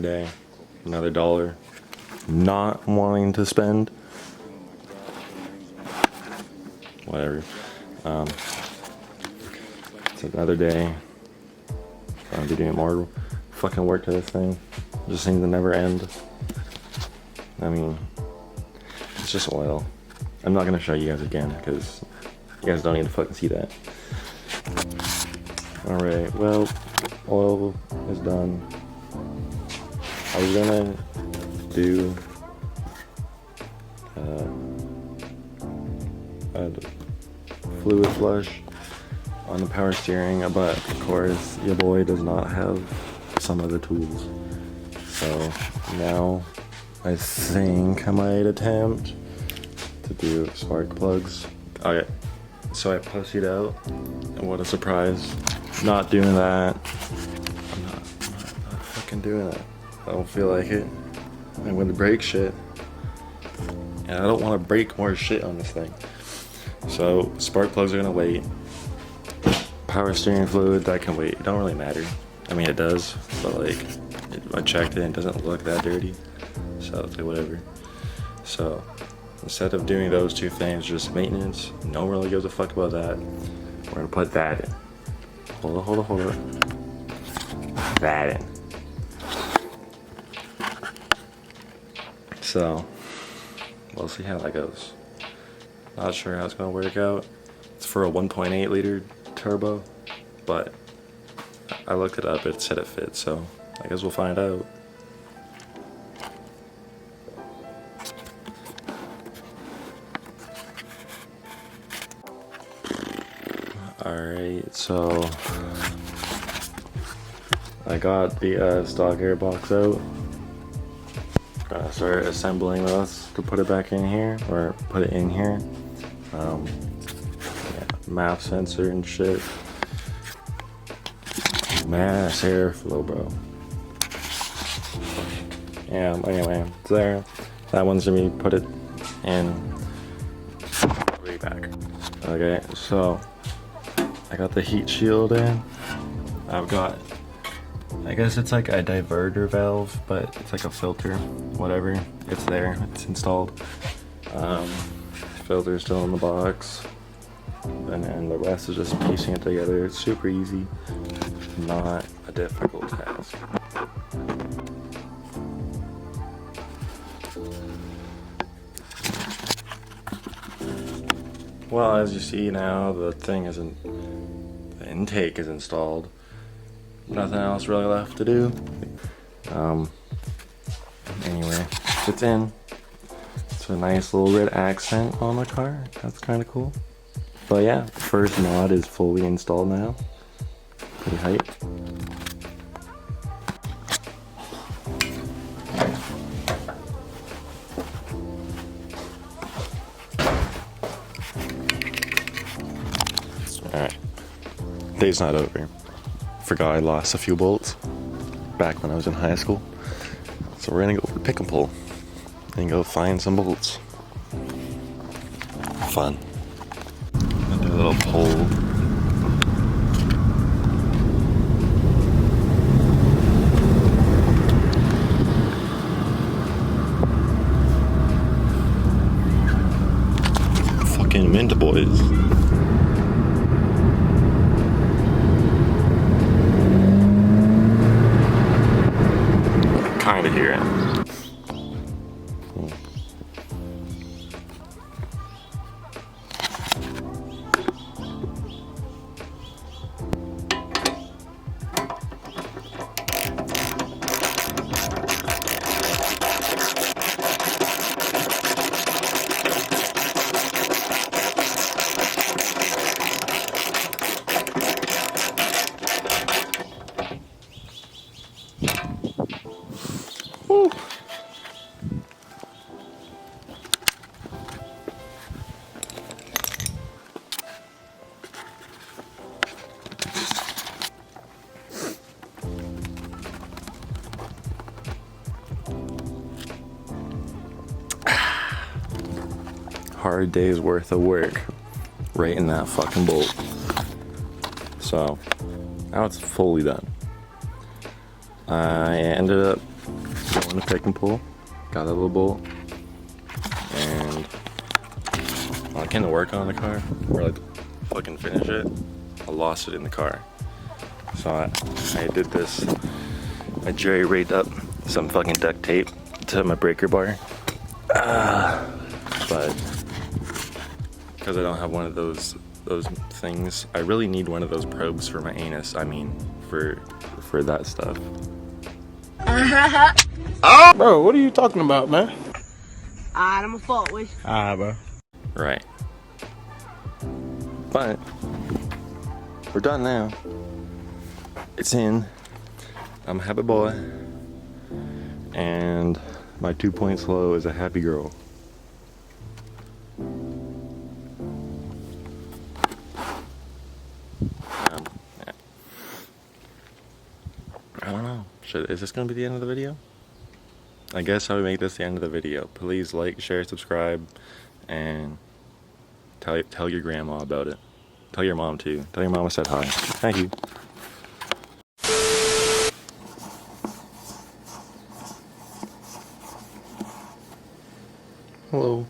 day, another dollar. Not wanting to spend. Whatever. It's another day. I'll be doing more fucking work to this thing. It just seems to never end. I mean, it's just oil. I'm not gonna show you guys again because you guys don't need to fucking see that. Alright, well, oil is done. I was gonna do a fluid flush on the power steering, but of course your boy does not have some of the tools. So now I think I might attempt to do spark plugs. Okay, so I pussied out, and what a surprise. Not doing that. I'm not fucking doing that. I don't feel like it. I'm gonna break shit. And I don't want to break more shit on this thing. So spark plugs are gonna wait. Power steering fluid, that can wait. It don't really matter. I mean, it does, but like, I checked it and it doesn't look that dirty. So it's like whatever. So instead of doing those two things, just maintenance, no one really gives a fuck about that. We're gonna put that in. Hold on. That in. So we'll see how that goes. Not sure how it's gonna work out. It's for a 1.8 liter turbo, but I looked it up, it said it fits, so I guess we'll find out. Alright, so I got the stock airbox out. Gonna start assembling this to put it back in here, or put it in here. Yeah, map sensor and shit. Mass airflow, bro. Yeah, anyway, it's there. That one's gonna be put it in. I'll be back. Okay, so I got the heat shield in. I've got, I guess it's like a diverter valve, but it's like a filter, whatever. It's there, it's installed. Filter's still in the box. And then the rest is just piecing it together. It's super easy, not a difficult task. Well, as you see now, the intake is installed. Nothing else really left to do. Anyway, it's in. It's a nice little red accent on the car. That's kind of cool. But yeah, the first mod is fully installed now. Pretty hype. Alright, day's not over. Forgot I lost a few bolts back when I was in high school. So we're gonna go pick and pull and go find some bolts. Fun. Do a little pull. Fucking Mint boys. Kind of hear it. Woo. Hard day's worth of work right in that fucking bolt. So now it's fully done. I ended up going to pick and pull. Got a little bolt. And I came to work on the car, or like fucking finish it. I lost it in the car. So I did this. I jerry-rigged up some fucking duct tape to my breaker bar. But because I don't have one of those things, I really need one of those probes for my anus. I mean, for that stuff. Bro, what are you talking about, man? I'm a fault with. Bro. Right. But we're done now. It's in. I'm a happy boy. And my 2-point slow is a happy girl. Yeah. I don't know. Is this going to be the end of the video? I guess I would make this the end of the video. Please like, share, subscribe, and tell your grandma about it. Tell your mom too. Tell your mom I said hi. Thank you. Hello.